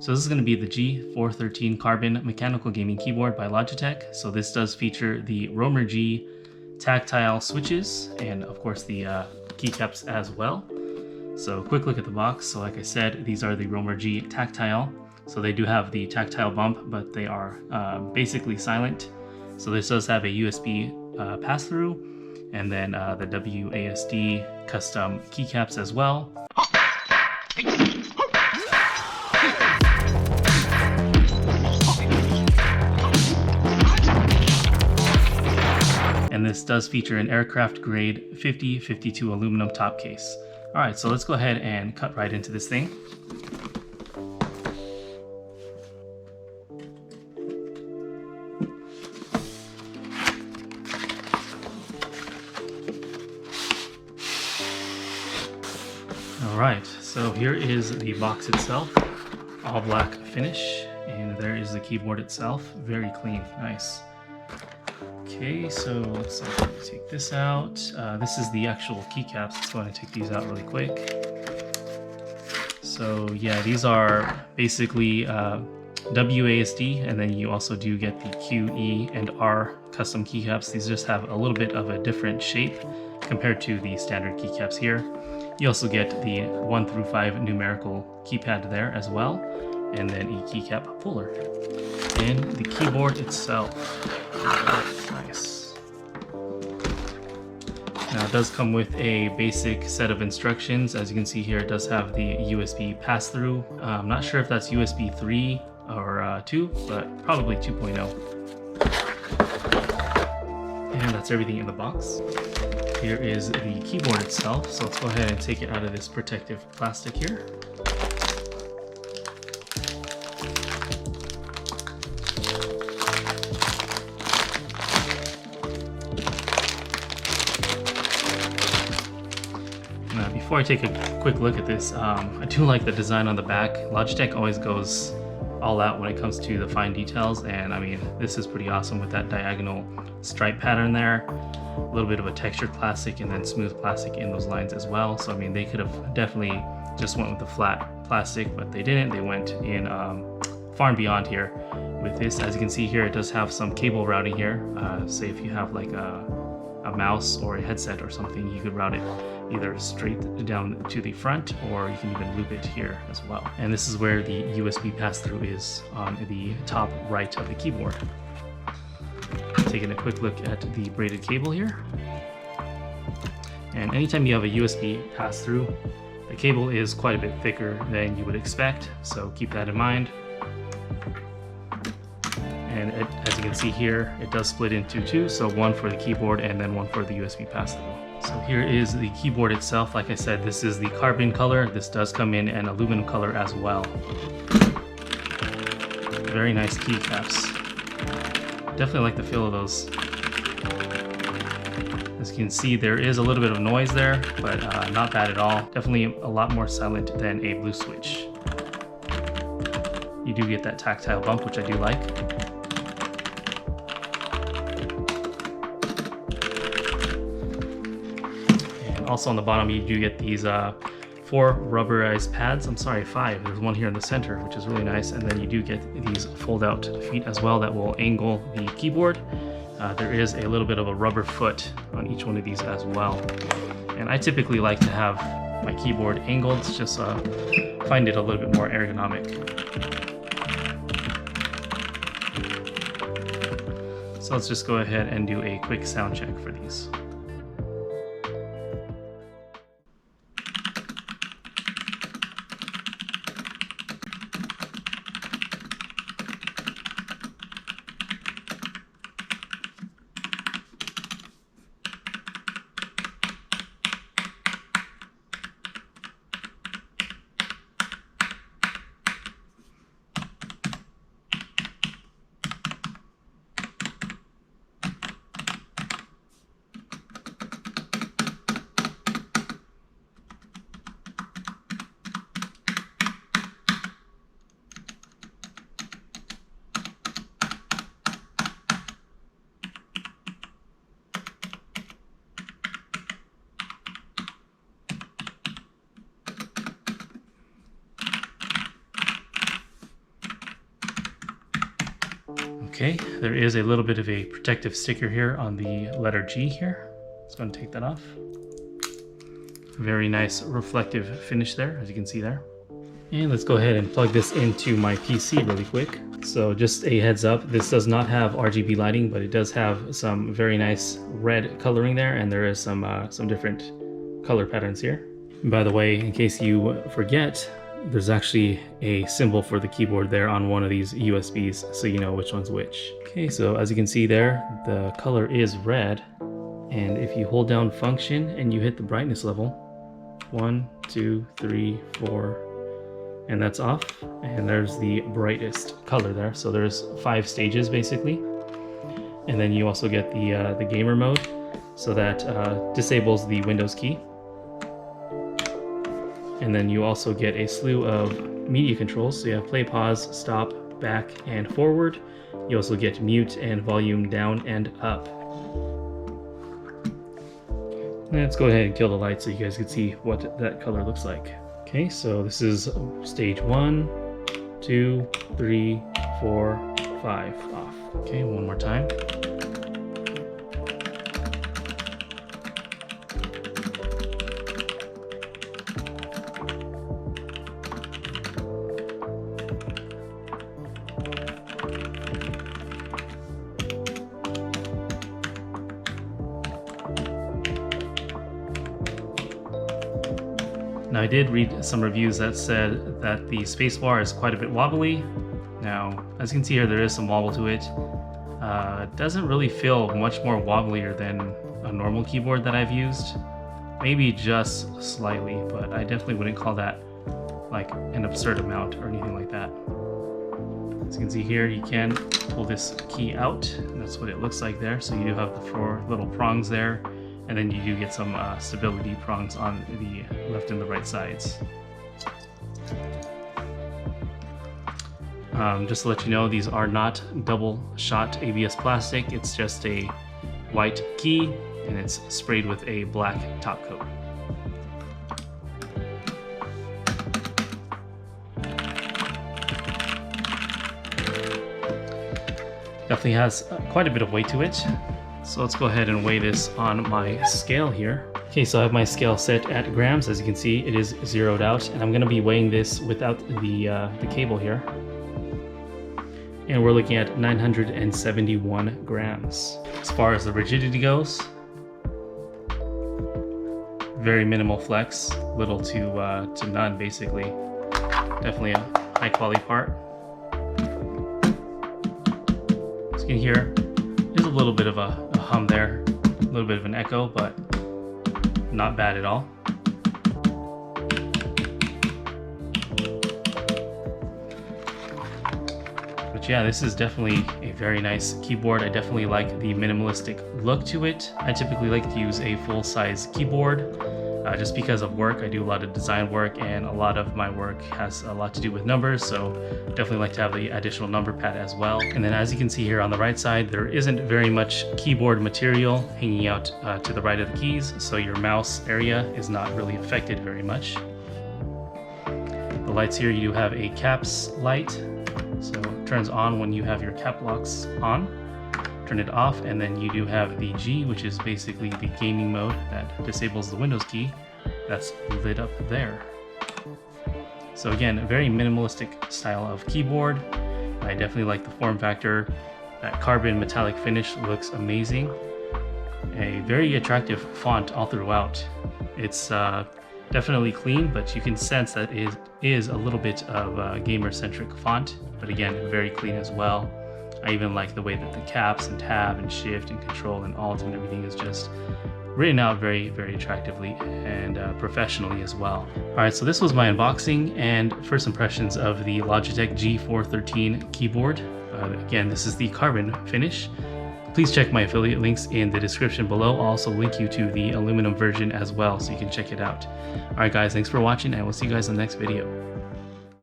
So this is going to be the G413 Carbon Mechanical Gaming Keyboard by Logitech. So this does feature the Romer G tactile switches and of course the keycaps as well. So quick look at the box. So like I said, these are the Romer G tactile. So they do have the tactile bump, but they are basically silent. So this does have a USB pass-through, and then the WASD custom keycaps as well. And this does feature an aircraft grade 5052 aluminum top case. All right, so let's go ahead and cut right into this thing. All right, so here is the box itself, all black finish, and there is the keyboard itself, very clean, nice. Okay, so let's take this out. This is the actual keycaps. Let's go ahead and take these out really quick. So yeah, these are basically WASD, and then you also do get the Q, E, and R custom keycaps. These just have a little bit of a different shape compared to the standard keycaps here. You also get the 1 through 5 numerical keypad there as well, and then a keycap puller. And the keyboard itself. Nice. Now it does come with a basic set of instructions. As you can see here, it does have the USB pass-through. I'm not sure if that's USB 3 or 2, but probably 2.0. And that's everything in the box. Here is the keyboard itself. So let's go ahead and take it out of this protective plastic here. Before I take a quick look at this, I do like the design on the back. Logitech always goes all out when it comes to the fine details, and I mean, this is pretty awesome with that diagonal stripe pattern there. A little bit of a textured plastic and then smooth plastic in those lines as well. So I mean, they could have definitely just went with the flat plastic, but they didn't. They went in far and beyond here with this. As you can see here, it does have some cable routing here. Say if you have like a mouse or a headset or something, you could route it either straight down to the front, or you can even loop it here as well. And this is where the USB pass-through is on the top right of the keyboard. Taking a quick look at the braided cable here. And anytime you have a USB pass-through, the cable is quite a bit thicker than you would expect, so keep that in mind. And as you can see here, it does split into two, so one for the keyboard and then one for the USB pass-through. So here is the keyboard itself. Like I said, this is the carbon color. This does come in an aluminum color as well. Very nice keycaps. Definitely like the feel of those. As you can see, there is a little bit of noise there, but not bad at all. Definitely a lot more silent than a blue switch. You do get that tactile bump, which I do like. Also on the bottom, you do get these 4 rubberized pads. I'm sorry, 5. There's one here in the center, which is really nice. And then you do get these fold-out feet as well that will angle the keyboard. There is a little bit of a rubber foot on each one of these as well. And I typically like to have my keyboard angled, just find it a little bit more ergonomic. So let's just go ahead and do a quick sound check for these. Okay, there is a little bit of a protective sticker here on the letter G here. Just going to take that off. Very nice reflective finish there, as you can see there. And let's go ahead and plug this into my PC really quick. So just a heads up, this does not have RGB lighting, but it does have some very nice red coloring there, and there is some different color patterns here. And by the way, in case you forget, there's actually a symbol for the keyboard there on one of these USBs, so you know which one's which. Okay, so as you can see there, the color is red, and if you hold down function and you hit the brightness level, 1, 2, 3, 4, and that's off, and there's the brightest color there. So there's 5 stages basically, and then you also get the gamer mode, so that disables the Windows key. And then you also get a slew of media controls. So you have play, pause, stop, back, and forward. You also get mute and volume down and up. Let's go ahead and kill the light so you guys can see what that color looks like. Okay, so this is stage 1, 2, 3, 4, 5 off. Okay, one more time. Now I did read some reviews that said that the spacebar is quite a bit wobbly. Now, as you can see here, there is some wobble to it. It doesn't really feel much more wobblier than a normal keyboard that I've used. Maybe just slightly, but I definitely wouldn't call that like an absurd amount or anything like that. As you can see here, you can pull this key out, and that's what it looks like there. So you do have the 4 little prongs there, and then you do get some stability prongs on the left and the right sides. Just to let you know, these are not double shot ABS plastic. It's just a white key, and it's sprayed with a black top coat. Definitely has quite a bit of weight to it. So let's go ahead and weigh this on my scale here. Okay, so I have my scale set at grams. As you can see, it is zeroed out, and I'm going to be weighing this without the cable here. And we're looking at 971 grams. As far as the rigidity goes, very minimal flex, little to none basically. Definitely a high quality part. As you can hear, there's a little bit of a hum there, a little bit of an echo, but not bad at all. But yeah, this is definitely a very nice keyboard. I definitely like the minimalistic look to it. I typically like to use a full-size keyboard just because of work. I do a lot of design work, and a lot of my work has a lot to do with numbers, so definitely like to have the additional number pad as well. And then as you can see here on the right side, there isn't very much keyboard material hanging out to the right of the keys, so your mouse area is not really affected very much. The lights here, you do have a caps light, so it turns on when you have your cap locks on. Turn it off, and then you do have the G, which is basically the gaming mode that disables the Windows key. That's lit up there. So again, a very minimalistic style of keyboard. I definitely like the form factor. That carbon metallic finish looks amazing. A very attractive font all throughout. It's definitely clean, but you can sense that it is a little bit of a gamer-centric font, but again, very clean as well. I even like the way that the caps and tab and shift and control and alt and everything is just written out very, very attractively and professionally as well. Alright, so this was my unboxing and first impressions of the Logitech G413 keyboard. Again, this is the carbon finish. Please check my affiliate links in the description below. I'll also link you to the aluminum version as well, so you can check it out. Alright guys, thanks for watching, and we'll see you guys in the next video.